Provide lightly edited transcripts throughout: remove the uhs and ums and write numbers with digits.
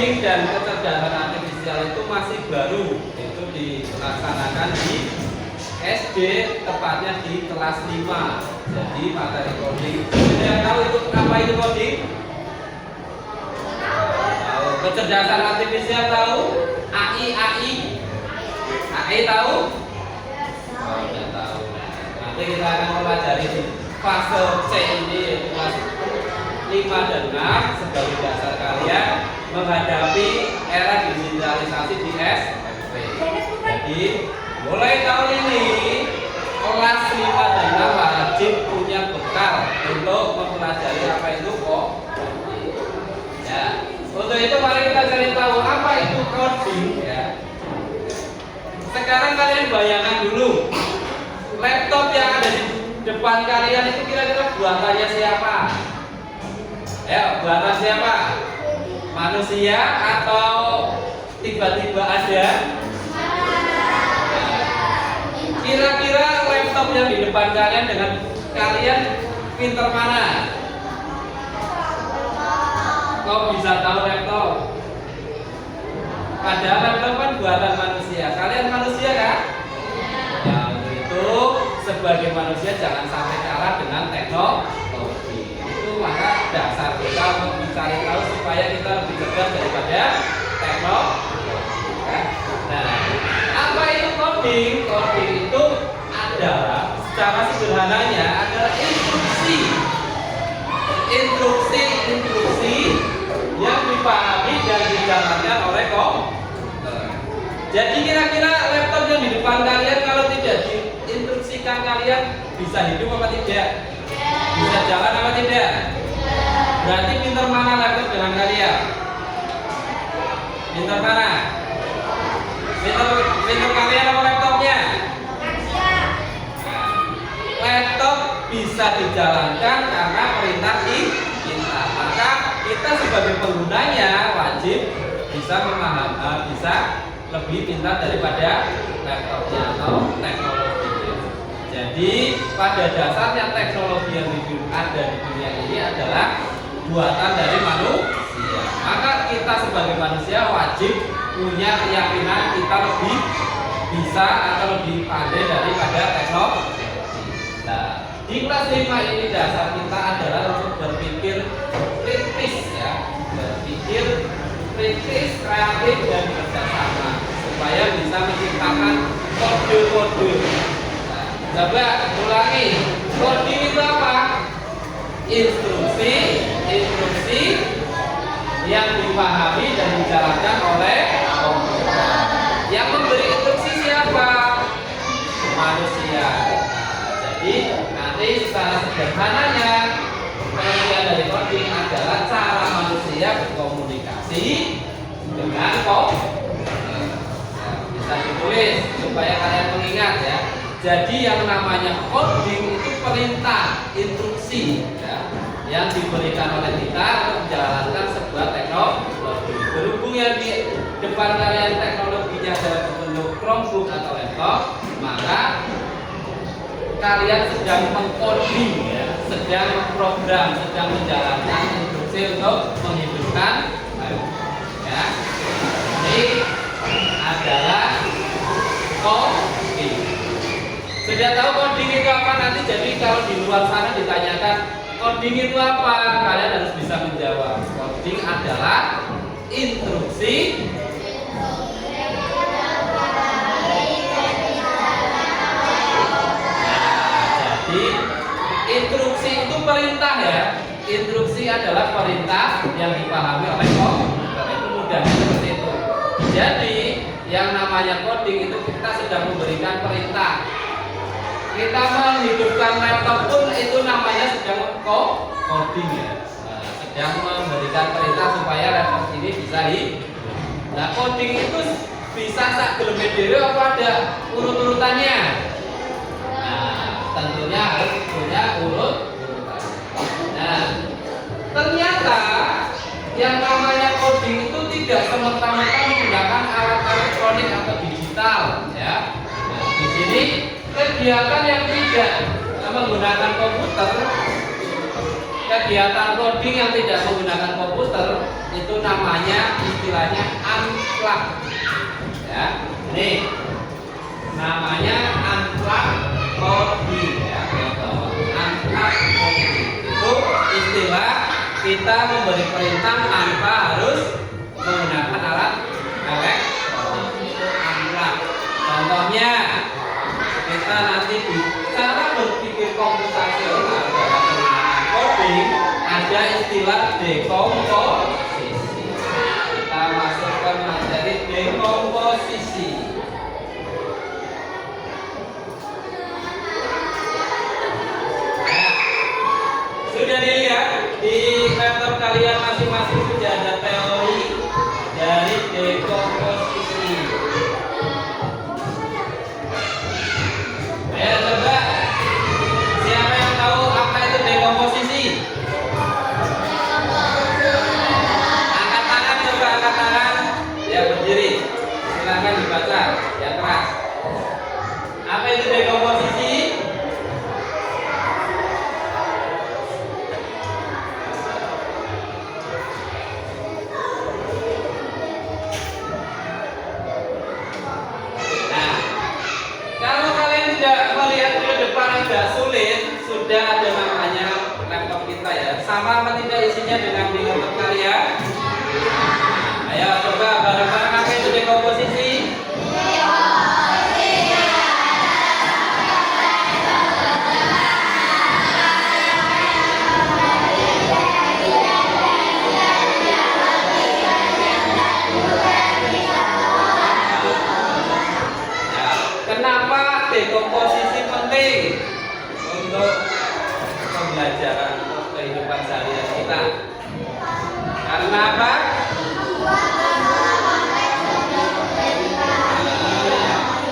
coding dan kecerdasan artifisial itu masih baru, itu dilaksanakan di SD, tepatnya di kelas 5. Jadi materi coding. Ada yang tahu itu apa itu coding? Tahu. Kecerdasan artifisial tahu? AI tahu? Oh, tidak tahu. Nanti kita akan mempelajari di fase C ini, kelas 5 dan 6 sebagai dasar kalian menghadapi era digitalisasi di SMP. Jadi mulai tahun ini kelas 5 dan 6 wajib punya bekal untuk mempelajari apa itu coding. Ya, untuk itu mari kita cari tahu apa itu coding ya. Sekarang kalian bayangkan dulu laptop yang ada di depan kalian itu kira-kira buatannya siapa? Ya, buatan siapa? Manusia atau tiba-tiba ada? Kira-kira laptop yang di depan kalian dengan kalian pinter mana? Kok bisa tahu laptop? Padahal laptop kan buatan manusia. Kalian manusia kan? Ya, untuk itu sebagai manusia jangan sampai kalah dengan teknologi. Itu maka dasar kita untuk mencari tahu supaya kita lebih cerdas daripada teknologi. Nah, apa itu coding? Coding itu adalah secara sederhananya adalah instruksi yang dipahami dan dijalankan oleh komputer. Jadi kira-kira laptop yang di depan kalian kalau tidak diinstruksikan kalian bisa hidup apa tidak? Bisa jalan apa tidak? Berarti pinter mana laptop dengan kalian? Pinter mana? Pinter kalian apa laptopnya? Laptop bisa dijalankan karena perintah kita. Maka kita sebagai penggunanya wajib bisa memahami, bisa lebih pintar daripada laptopnya atau teknologi. Jadi pada dasarnya teknologi yang ada di dunia ini adalah buatan dari manusia. Maka kita sebagai manusia wajib punya keyakinan kita lebih bisa atau lebih pandai daripada teknologi. Nah, di kelas 5 ini dasar kita adalah untuk berpikir kritis ya, berpikir kritis, kreatif dan kerjasama supaya bisa menciptakan kode-kode. Nah, coba ulangi, coding itu apa? Instruksi yang dipahami dan dijalankan oleh komputer. Yang memberi instruksi siapa? Manusia. Jadi nanti secara sederhananya pengertian dari coding adalah cara manusia berkomunikasi dengan komputer. Bisa ditulis supaya kalian mengingat ya. Jadi yang namanya coding itu perintah, instruksi ya, yang diberikan oleh kita untuk menjalankan sebuah teknologi. Berhubung yang di depan kalian teknologinya dalam bentuk Chromebook atau laptop, maka kalian sedang mengcoding ya, sedang memprogram, sedang menjalankan instruksi untuk menghidupkan ya. Ini adalah coding. Sudah tahu coding itu apa? Nanti jadi kalau di luar sana ditanyakan coding itu apa, kalian harus bisa menjawab. Coding adalah instruksi instruksi itu perintah ya. Instruksi adalah perintah yang dipahami oleh komputer. Itu mudahnya seperti itu. Jadi yang namanya coding itu kita sedang memberikan perintah. Kita menghidupkan laptop pun itu namanya sedang coding ya. Nah, sedang memberikan perintah supaya laptop ini bisa hidup. Nah, coding itu bisa sak gelem dhewe apa ada urut-urutannya? Tentunya harus punya urut-urutan. Nah, ternyata yang namanya coding itu tidak semata-mata menggunakan alat elektronik atau digital, ya. Nah, di sini kegiatan yang tidak menggunakan komputer, kegiatan coding yang tidak menggunakan komputer itu namanya istilahnya unplugged. Ya, nih namanya unplugged coding ya, unplugged coding itu istilah kita memberi perintah tanpa harus menggunakan alat elektronik, itu unplugged. Contohnya kita nanti cara berpikir komputasional dalam menggunakan coding ada istilah dekomposisi. Kita masukkan materi dekomposisi. Nah, sudah dilihat di laptop kalian masing-masing sudah ada teori dari dekomposisi. Ayo coba, siapa yang tahu apa itu dekomposisi? Angkat tangan, coba angkat tangan. Ya, berdiri. Silakan dibaca yang keras. Apa itu dekomposisi? Agak sulit, sudah ada namanya laptop kita ya. Sama apa tidak isinya dengan di laptop kalian? Ayo coba bareng-bareng, apa itu dekomposisi? Ya, kenapa dekomposisi penting untuk pembelajaran kehidupan sehari-hari kita? Karena apa?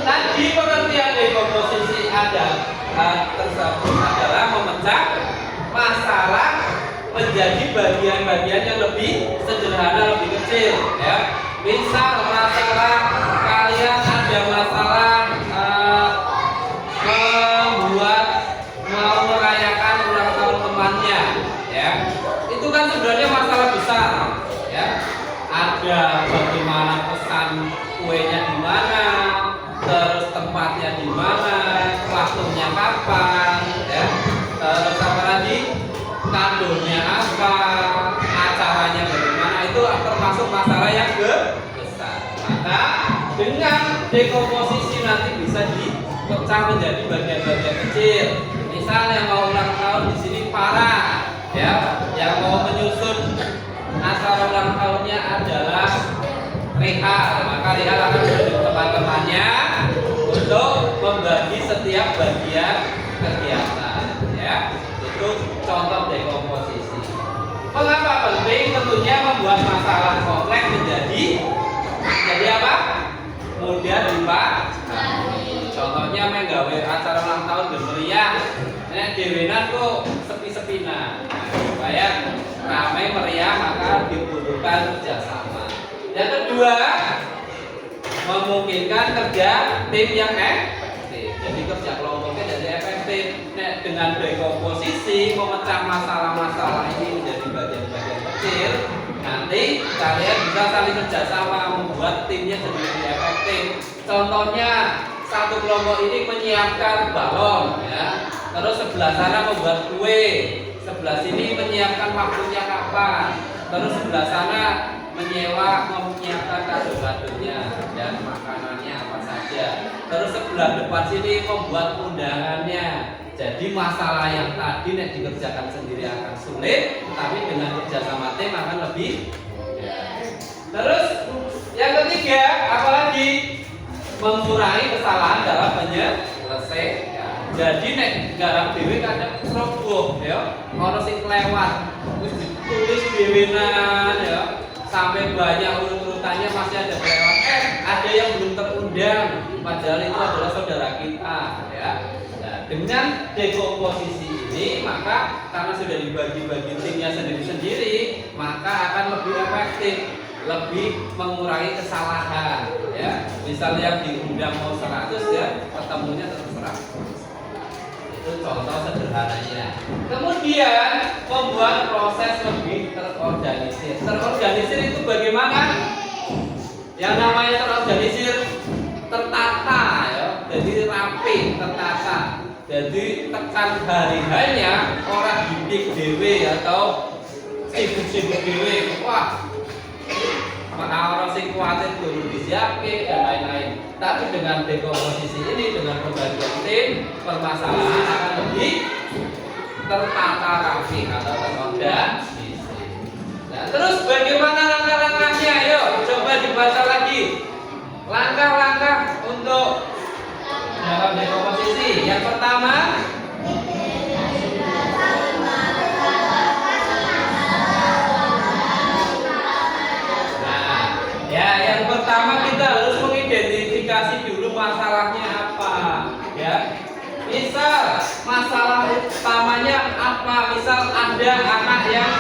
Tadi pengertian dekomposisi tersebut adalah memecah masalah menjadi bagian-bagian yang lebih sederhana, lebih kecil. Ya, misal masalah kalian ada masalah mau merayakan ulang tahun temannya, ya, itu kan sebenarnya masalah besar, ya. Ada bagaimana pesan kuenya di mana, terus tempatnya di mana, waktunya kapan, ya, terus apa lagi, kadonya apa, acaranya bagaimana, itu termasuk masalah yang besar. Maka dengan dekomposisi nanti bisa dipecah menjadi bagian-bagian kecil. Misal yang mau ulang tahun di sini para, ya, yang mau menyusun acara ulang tahunnya adalah Rehal, maka Rehal akan menunjuk teman-temannya untuk membagi setiap bagian kegiatan, ya. Itu contoh dekomposisi. Mengapa penting? Tentunya membuat masalah kompleks menjadi apa? Mudah dipahami. Contohnya menggawe acara ulang tahun bermeriah, dewenan kok sepi-sepina. Supaya ramai meriah maka dibutuhkan kerjasama. Yang kedua, memungkinkan kerja tim yang efektif. Jadi kerja kelompoknya jadi efektif. Dengan dekomposisi memecah masalah-masalah ini menjadi bagian-bagian kecil, nanti kalian bisa saling kerjasama membuat timnya jadi lebih efektif. Contohnya satu kelompok ini menyiapkan balon, ya. Terus sebelah sana membuat kue, sebelah sini menyiapkan waktunya kapan, terus sebelah sana menyiapkan kado-kadonya dan makanannya apa saja. Terus sebelah depan sini membuat undangannya. Jadi masalah yang tadi nek dikerjakan sendiri akan sulit, tapi dengan kerjasama tim akan lebih mudah. Terus yang ketiga, apalagi mengurangi kesalahan dalam penyelesaian. Jadi nek garap dhewe kadang roboh ya, ono sing kelewat, wis ditulis dhewenan ya, sampai banyak urut-urutannya masih ada kelewat. Ada yang belum terundang, padahal itu adalah saudara kita ya. Nah, dengan dekomposisi ini maka karena sudah dibagi-bagi timnya sendiri-sendiri, maka akan lebih efektif, lebih mengurangi kesalahan ya. Misalnya yang diundang mau 100 ya, ketemunya tetap 100. Itu contoh sederhananya. Kemudian membuat proses lebih terorganisir. Terorganisir itu bagaimana? Yang namanya terorganisir, tertata ya. Jadi rapi, tertata. Jadi tekan hari-harinya orang didik dewe atau sibuk-sibuk dewe. Wah, maka orang sing kuatir dulu disiapin dan lain-lain. Tapi dengan dekomposisi ini, dengan pembagian tim, permasalahan akan lebih tertata rapi atau terorganisir. Nah, terus bagaimana langkah-langkahnya? Ayo coba dibaca lagi. Langkah-langkah untuk dalam dekomposisi. Yang pertama, yang pertama kita harus mengidentifikasi dulu masalahnya apa, ya. Misal masalah utamanya apa? Misal ada anak yang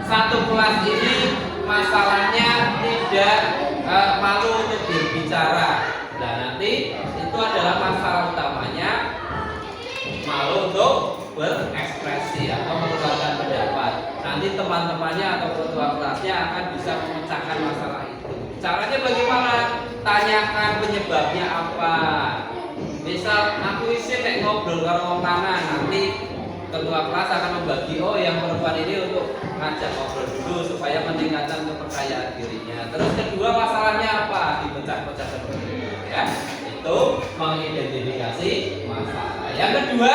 satu kelas ini masalahnya tidak malu untuk berbicara. Nah, nanti itu adalah masalah utamanya malu untuk berekspresi atau mengeluarkan pendapat. Nanti teman-temannya atau ketua kelasnya akan bisa memecahkan masalah itu. Caranya bagaimana? Tanyakan penyebabnya apa. Misal aku isi kayak ngobrol karo wong lanang, nanti ketua kelas akan membagi, oh yang perempuan ini untuk ngajak ngobrol dulu supaya meningkatkan kepercayaan dirinya. Terus kedua masalahnya apa? Dipecah-pecahkan dulu, ya. Itu mengidentifikasi masalah. Yang kedua,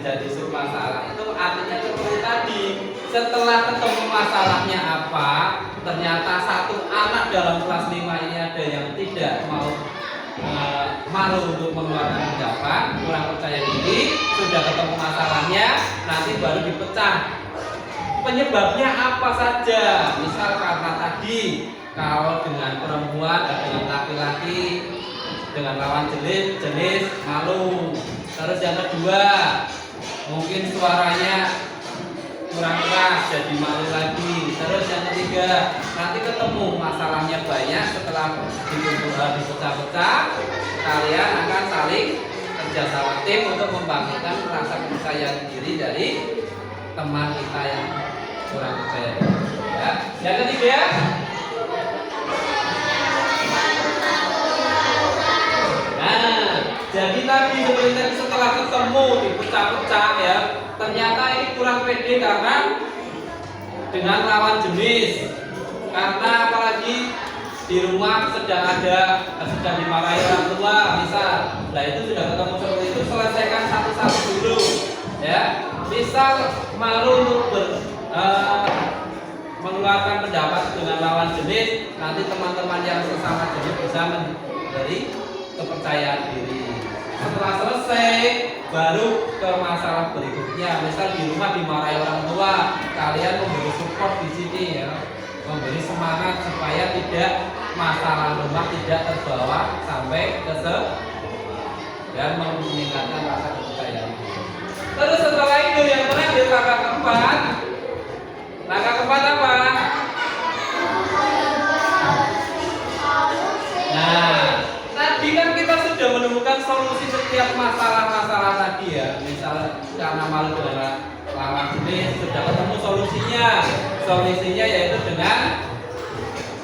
jadi masalah itu artinya seperti tadi, setelah ketemu masalahnya apa, ternyata satu anak dalam kelas 5 ini ada yang tidak mau malu untuk mengeluarkan pendapat, kurang percaya diri, sudah ketemu masalahnya, nanti baru dipecah penyebabnya apa saja. Misal karena tadi kalau dengan perempuan dan dengan laki-laki, dengan lawan jenis malu. Terus yang kedua, mungkin suaranya kurang keras jadi malu lagi. Terus yang ketiga, nanti ketemu masalahnya banyak, setelah dipecah-pecah, kalian akan saling kerjasama tim untuk membangkitkan rasa kepercayaan diri dari teman kita yang kurang percaya diri. Ya. Yang ketiga, jadi tadi sebenarnya setelah ketemu dipecah-pecah ya, ternyata ini kurang pede karena dengan lawan jenis, karena apalagi di rumah sedang dimarahi orang tua, misal, nah itu sudah ketemu seperti itu, selesaikan satu-satu dulu, ya. Misal malu untuk mengeluarkan pendapat dengan lawan jenis, nanti teman-teman yang sesama jenis bisa memberi kepercayaan diri. Setelah selesai, baru ke masalah berikutnya. Misal di rumah dimarahi orang tua, kalian memberi support di sini ya, memberi semangat supaya tidak masalah rumah tidak terbawa sampai ke dan meningkatkan rasa kepercayaan. Terus setelah itu yang terakhir langkah keempat. Langkah keempat apa? Nah, tadi kan kita sudah menemukan solusi setiap masalah-masalah tadi ya. Misal karena malu dengan lawan jenis, sudah ketemu solusinya. Solusinya yaitu dengan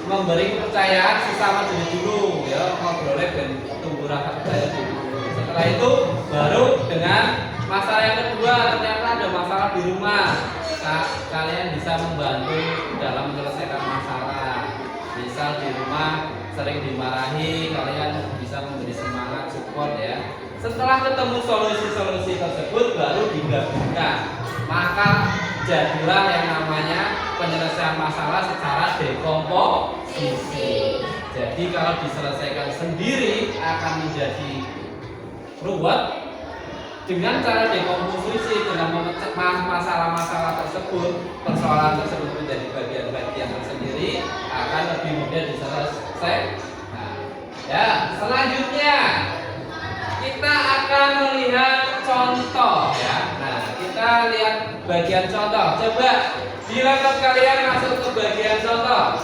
memberi kepercayaan sesama jenis dulu, ya, ngobrolnya dan tumbuh rasa percaya dulu. Setelah itu baru dengan masalah yang kedua, ternyata ada masalah di rumah. Kalian bisa membantu dalam menyelesaikan masalah. Misal di rumah sering dimarahi, kalian bisa memberi semangat, support ya. Setelah ketemu solusi-solusi tersebut baru digabungkan. Maka jadilah yang namanya penyelesaian masalah secara dekomposisi. Jadi kalau diselesaikan sendiri akan menjadi ruwet. Dengan cara dekomposisi, dengan memecah masalah-masalah tersebut, persoalan tersebut menjadi bagian-bagian tersendiri, akan lebih mudah diselesaikan. Nah, ya, selanjutnya kita akan melihat contoh ya. Nah, kita lihat bagian contoh. Coba di laptop kalian masuk ke bagian contoh.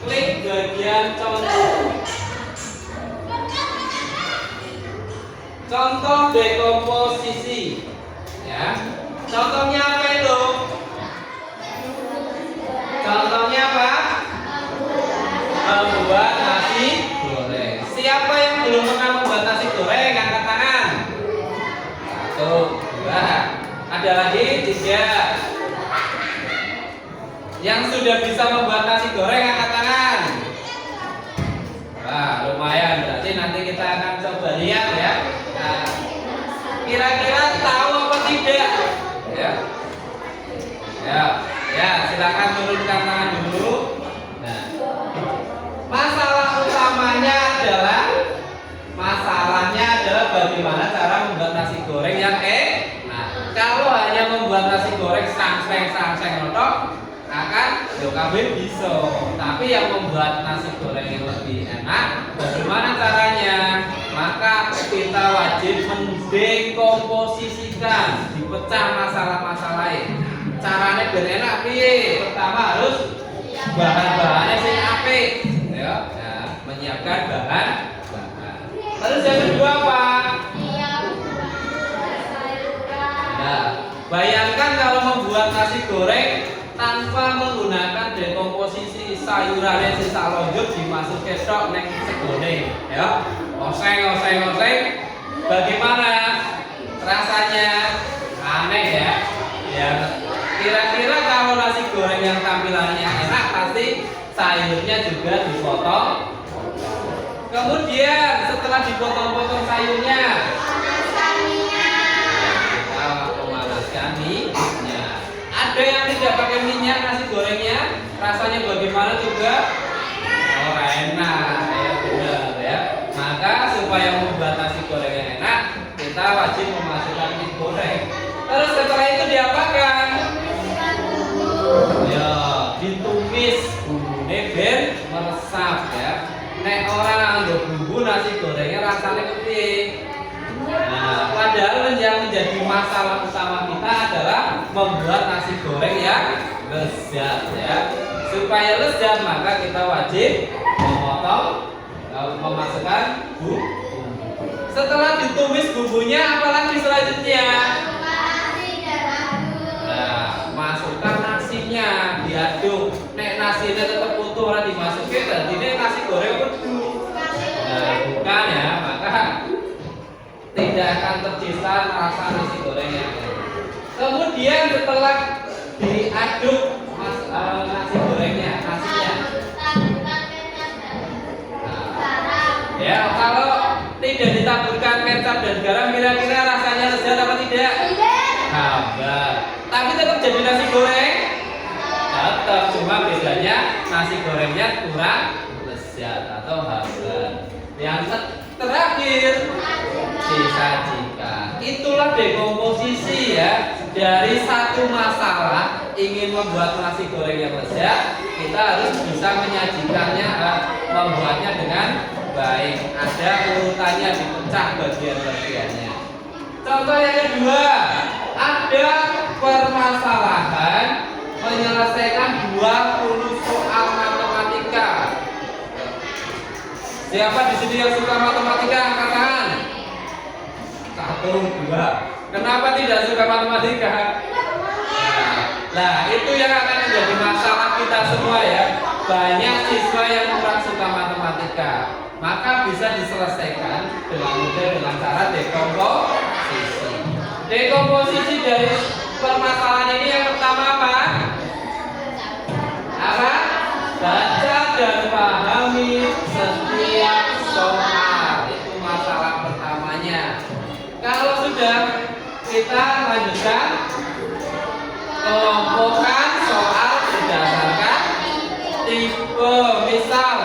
klik bagian contoh. Contoh dekomposisi. Ya. Contohnya apa itu? Contohnya apa? Membuat nasi goreng. Siapa yang belum pernah membuat nasi goreng? Angkat tangan. 1, 2. Ada lagi 3. Yang sudah bisa membuat nasi goreng angkat tangan. Wah, lumayan. Berarti nanti kita akan coba lihat ya. Nah, kira-kira tahu apa tidak? Ya. Ya, silakan turunkan tangan dulu. Nah, masalahnya adalah bagaimana cara membuat nasi goreng yang Nah, kalau hanya membuat nasi goreng sangseng notok akan kabeh bisa. Tapi yang membuat nasi goreng yang lebih enak, bagaimana caranya? Maka kita wajib mendekomposisikan, dipecah masalah-masalahnya. Caranya biar enak piye? Pertama harus bahan-bahannya sing apik, ya. Nah, menyiapkan bahan. Terus yang kedua apa? Nah, bayangkan kalau membuat nasi goreng tanpa menggunakan dekomposisi sayurannya sisa lonjut dimasukin stok neng segone, ya. Oseng. Bagaimana rasanya? Aneh ya. Ya, kira-kira kalau nasi goreng yang tampilannya enak pasti sayurnya juga dipotong. Kemudian setelah dipotong-potong sayurnya, kita memanaskan minyak. Ada yang tidak pakai minyak nasi gorengnya, rasanya bagaimana juga? Oh, enak, ya benar ya. Maka supaya membuat nasi goreng yang enak, kita wajib memasukkan minyak goreng. Terus setelah itu diapakan? Ya, ditumis bumbunya biar meresap ya. Nek orang nganggo bumbu nasi gorengnya rasanya kepiye? Nah, padahal yang menjadi masalah utama kita adalah membuat nasi goreng yang lezat ya. Supaya lezat maka kita wajib memasukkan bumbu. Setelah ditumis bumbunya, apalagi selanjutnya? Nah, masukkan nasinya, diaduk. Nek nasinya tetap utuh ora dimasukin, berarti ini nasi goreng pedu. Nah, bukan ya, maka tidak akan tercipta rasa nasi gorengnya. Kemudian setelah diaduk nasi gorengnya, nasinya. Nah, ya kalau tidak ditaburkan kecap dan garam, kira-kira rasanya lezat apa tidak? Hambar. Tapi tetap jadi nasi goreng. Tetap, cuma bedanya nasi gorengnya kurang lezat atau hambar. Yang terakhir disajikan. Itulah dekomposisi ya. Dari satu masalah ingin membuat nasi goreng yang lezat, kita harus bisa menyajikannya, membuatnya dengan baik. Ada urutannya, dipecah bagian-bagiannya. Contoh yang kedua, ada permasalahan menyelesaikan 20 soal matematika. Siapa di sini yang suka matematika? Angkat tangan. 1, 2. Kenapa tidak suka matematika? Nah, itu yang akan menjadi masalah kita semua ya. Banyak siswa yang kurang suka matematika. Maka bisa diselesaikan dengan mudah dengan cara dekomposisi. Dekomposisi dari permasalahan ini yang pertama apa? Apa? Baca dan pahami setiap soal. Itu masalah pertamanya. Kalau sudah, kita lanjutkan kelompokkan soal berdasarkan tipe. Misal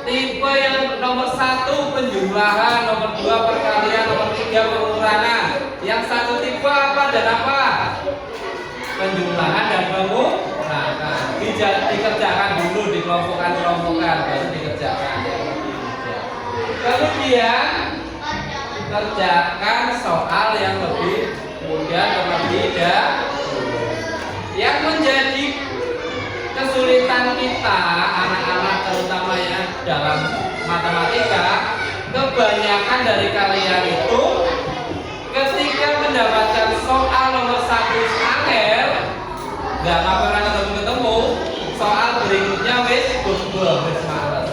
tipe yang nomor 1 penjumlahan, nomor 2 perkalian, nomor 3 pengurangan. Yang satu tipe apa dan apa? Penjumlahan dan pengurangan. Dikerjakan dulu, dikelompokkan baru dikerjakan. Kemudian kerjakan soal yang lebih mudah terlebih dahulu. Yang menjadi kesulitan kita anak-anak dalam matematika, kebanyakan dari kalian itu ketika mendapatkan soal nomor 1 angel, nggak pernah ketemu soal berikutnya wis males.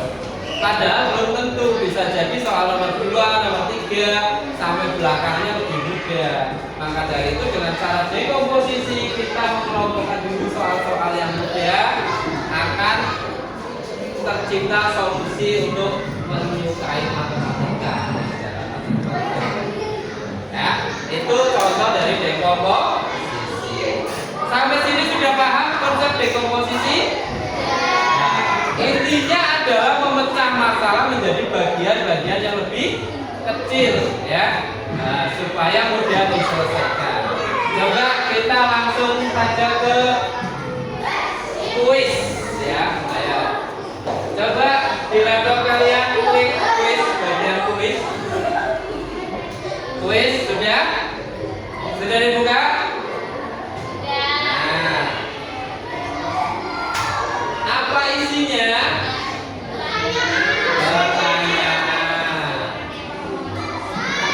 Padahal belum tentu, bisa jadi soal nomor 2, nomor 3 sampai belakangnya lebih mudah. Maka dari itu dengan cara dekomposisi kita mengelompokkan dulu soal-soal yang mudah, akan tercipta solusi untuk menyukai matematika. Ya, itu contoh dari dekomposisi. Sampai sini sudah paham konsep dekomposisi? Intinya adalah memecah masalah menjadi bagian-bagian yang lebih kecil, ya, supaya mudah diselesaikan. Coba kita langsung saja ke kuis, ya. Ayo, coba di laptop kalian klik kuis, bagian kuis. Kuis sudah dibuka? Apa isinya? Pertanyaan.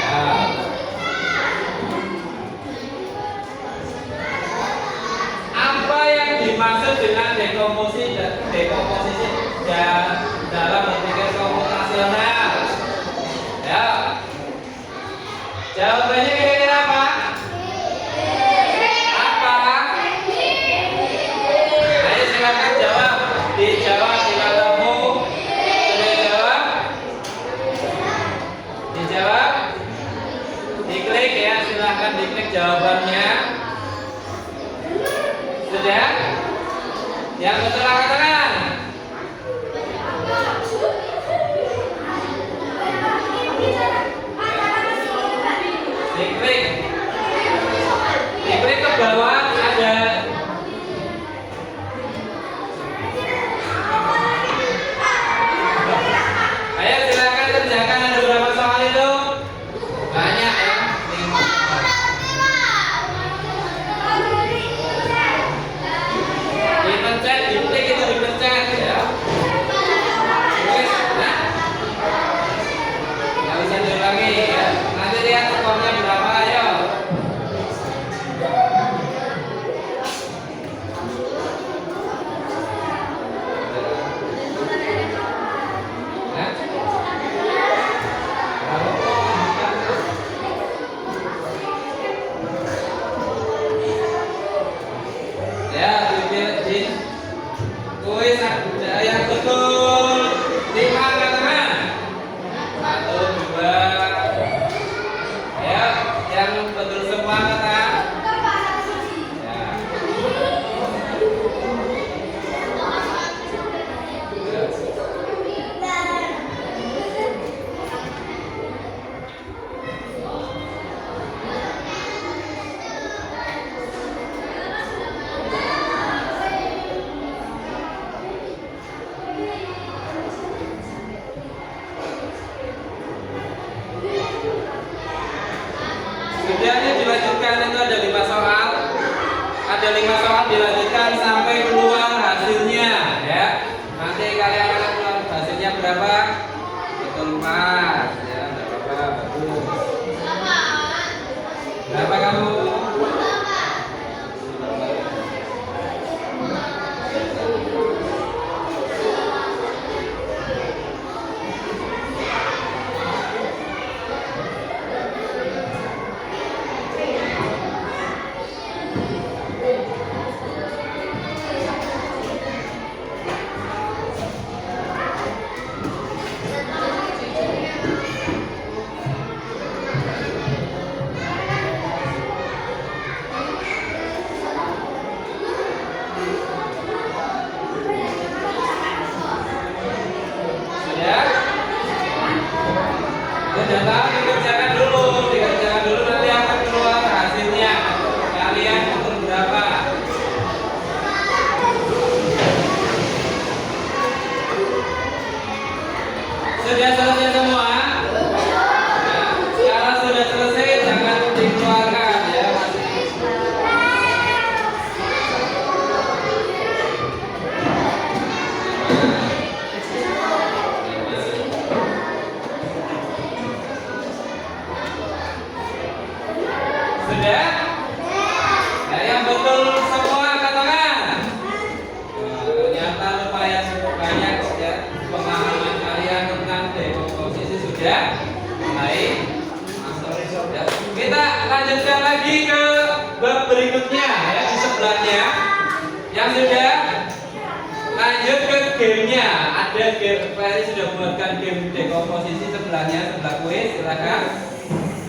Ya. Apa yang dimaksud dengan dekomposisi dan dalam berpikir komputasional? Ya. Jawabannya kira-kira apa? Ayo silakan jawab. Dijawab di laptopmu. Sudah jawab? Dijawab? Diklik ya, silakan diklik jawabannya. Sudah? Yang betul angkat tangan. Diklik. Diklik ke bawah ada. Ayo silakan kerjakan, ada berapa soal itu? Banyak ya. Dipencet, diklik itu dipencet ya. Nah, nggak usah diulangi ya. Nanti lihat skornya berapa, ayo. Ya, di kuis yang betul 5 angkat tangan. 1, 2. Ya, yang betul semua angkat tangan. Sudahnya dilanjutkan, itu ada 5 soal. Ada 5 soal dilanjutkan sampai keluar hasilnya ya. Nanti kalian akan keluar hasilnya berapa? Betul 4 ya, enggak apa-apa, bagus. Berapa kamu? Sudah tahu, dikerjakan dulu nanti akan keluar hasilnya. Kalian betul berapa? Sudah selesai semua? Kalau sudah selesai jangan dikeluarkan ya. ada game, Ferry sudah buatkan game dekomposisi sebelahnya, sebelah kuis, silakan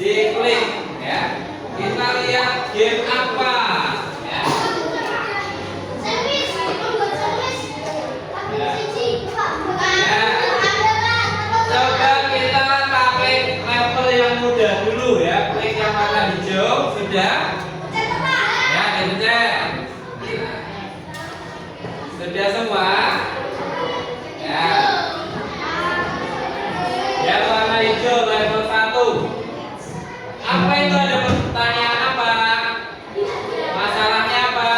diklik ya. Kita lihat game apa ya. Coba kita pakai level yang mudah dulu ya. Klik yang warna hijau, sudah? Ya, dipencet. Sudah semua? Ya. Yang warna hijau level 1. Apa itu, ada pertanyaan apa? Masalahnya apa?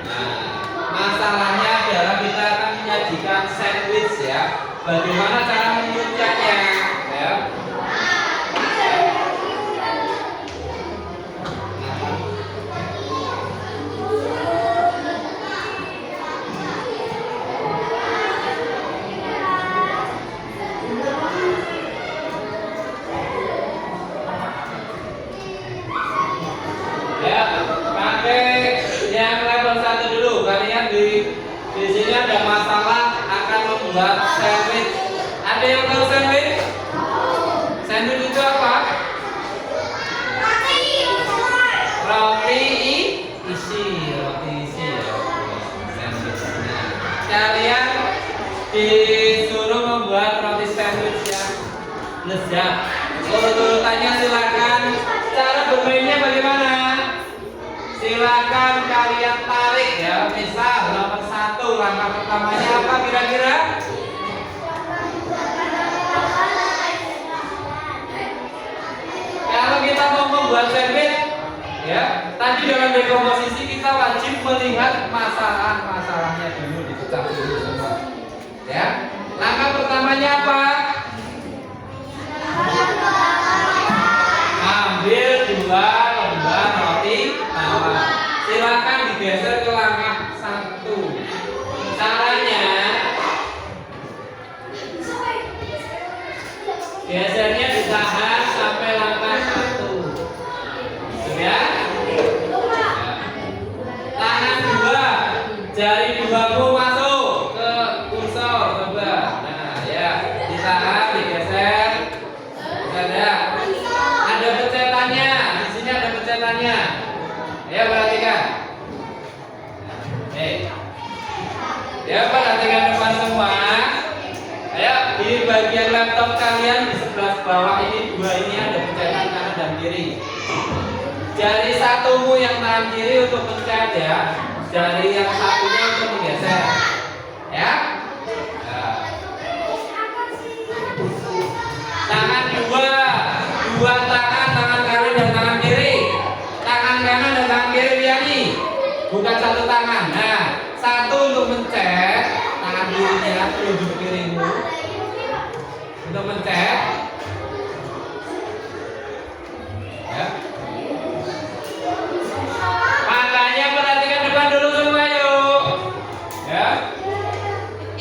Nah, masalahnya adalah kita akan menyajikan sandwich ya. Bagaimana cara mengucapnya ya? Di sini ada masalah akan membuat sandwich. Ada yang tahu sandwich? Sandwich itu apa? Roti isi ya. Sandwich. Nah, kalian disuruh membuat roti sandwich yang lezat. Urut-urutannya silakan. Cara bermainnya bagaimana? Silakan kalian tarik ya. Misal nomor 1, langkah pertamanya apa kira-kira? Kalau kita mau membuat sandwich ya, tadi dalam dekomposisi kita wajib melihat masalahnya dulu, dicap dulu semua. Ya. Langkah pertamanya apa? Ambil 2 lembar roti tawar. Silakan digeser ke langkah 1. Caranya gesernya ditahan sampai langkah 1. Sudah? Tangan 2, jari 2-mu masuk ke kursor, coba. Nah, ya, ditahan, digeser. Ada pencetannya, di sini ada pencetannya. Ya, perhatikan. Ya, perhatikan depan semua. Ayo, di bagian laptop kalian di sebelah bawah ini 2 ini ada pencetan kanan dan kiri. Jari 1-mu yang tangan kiri untuk pencet ya. Jari yang 1-nya untuk menggeser. Ya. Nah. Tangan 2 tangan kanan dan tangan kiri. Tangan kanan dan tangan kiri Riani. Bukan satu tangan. Nah, 1 untuk mencet, tangan kirinya telunjuk kirimu untuk mencet. Ya. Makanya perhatikan depan dulu semua yuk. Ya.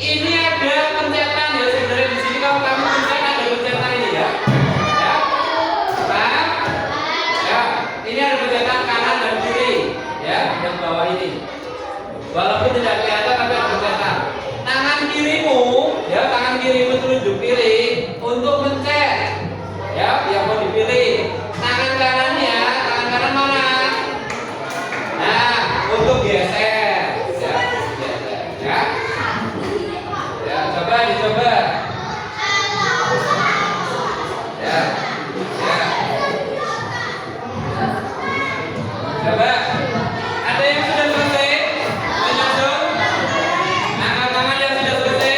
Ini ada pencetan ya sebenarnya di sini kalau kamu pencet ada pencetan ini ya. Ya. Nah. Ya. Ini ada pencetan kanan dan kiri. Ya, yang bawah ini. Walaupun tidak kelihatan tapi ada pencetan. Tangan kirimu, ya tangan kirimu telunjuk kiri untuk mencet. Ya, yang mau dipilih. Tangan kanannya, tangan kanan mana? Nah, untuk geser. Ya, geser. Ya. Ya, coba dicoba. Ya. Ya. Coba. Ada yang sudah selesai? Menyusun? Angkat tangan yang sudah selesai.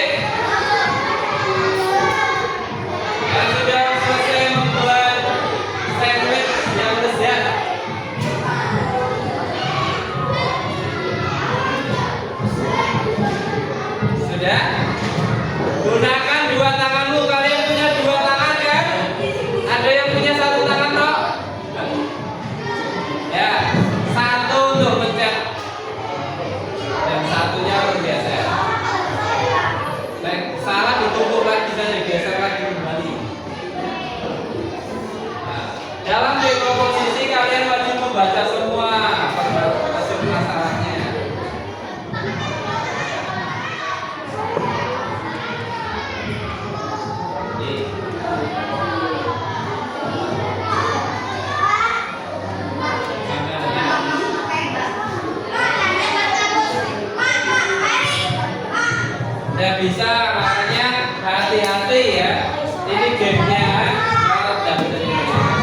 Tidak bisa, makanya hati-hati ya. Ini gamenya kalau tidak bisa dimainkan.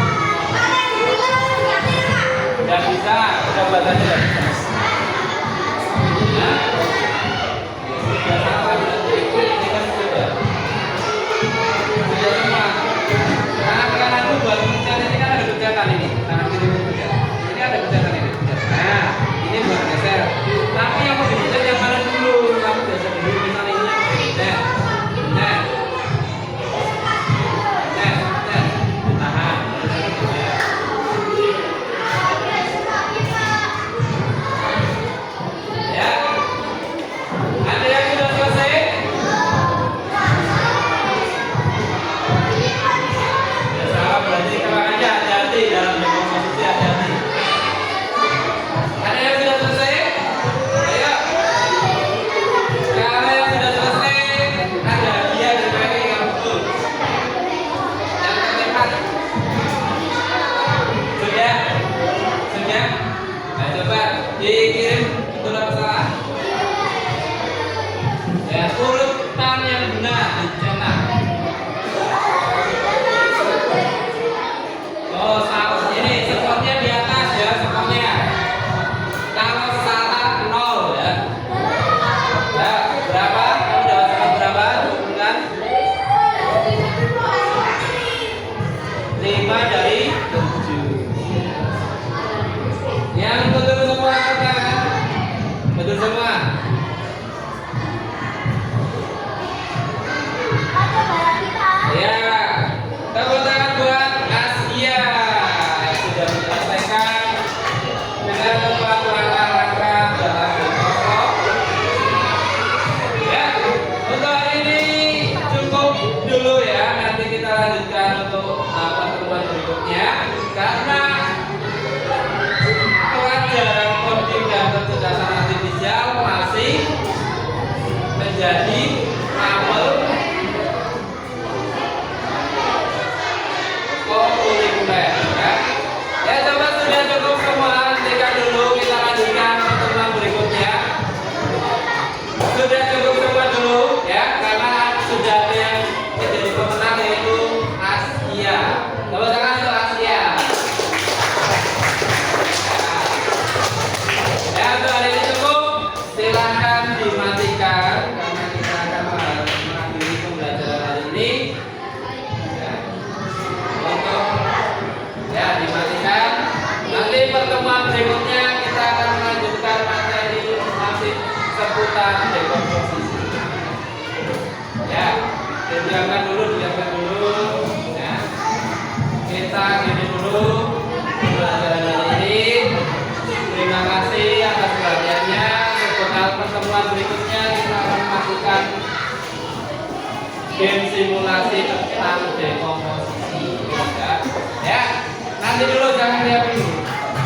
Tidak bisa, coba tadi tidak bisa. Nah, sudah salah berarti. Ini kan sudah semua. Tangan itu buat pencet ini kan ada pencetan ini. Tangan kiri pencet. Ini ada pencetan ini. Nah, ini buat geser. Tapi yang mau dipencet yang mana dulu? Kamu geser dulu. Misalnya ini yang mau dipencet. Tahan. Ya. Ada yang sudah selesai? Ya salah berarti makanya hati-hati dalam komposisi, hati-hati. Ada yang sudah selesai? Ayo. Kalau yang sudah selesai, ada hadiah dari mereka yang betul. Yang terlihat. Sudah? Sudah? Nah, coba dikirim betul apa salah? Ya, urutan yang benar dicetak. Oh, salah. Ini skornya di atas ya, skornya. Kalau salah 0 ya. Ya, berapa? Kamu dapat skor berapa? Bukan? 5 dari 7. Yang betul semua kan? Betul semua. Ya, tepuk tangan buat Asia yang sudah menyelesaikan dengan tepat langkah-langkah dalam berkelompok. Ya, untuk hari ini cukup dulu ya. Nanti kita lanjutkan untuk pertemuan berikutnya karena pelajaran coding dan kecerdasan artifisial masih menjadi apel kurikuler ya. Ya coba sudah cukup semua, hentikan dulu, kita lanjutkan pertemuan berikutnya. Sudah cukup semua dulu ya, karena sudah ada yang menjadi pemenang yaitu Asia. Tepuk tangan untuk Asia. Ya untuk hari ini cukup, silahkan dimatikan karena kita akan mengakhiri pembelajaran hari ini. Ya, dimatikan. Nanti pertemuan berikutnya kita akan melanjutkan materi masih seputar dekomposisi. Ya, diamkan dulu. Ya, kita gini dulu pembelajaran hari ini. Terima kasih atas perhatiannya. Untuk pertemuan berikutnya kita akan melakukan game simulasi tentang dekomposisi. Ya, nanti dulu jangan lihat dulu.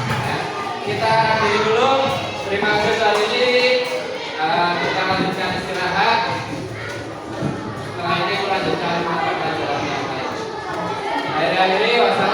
Ya, kita akhiri dulu. Terima kasih hari ini. Kita lanjutkan istirahat. Setelah ini kita lanjutkan mata pelajaran yang lain. Akhir-akhiri wassalamualaikum.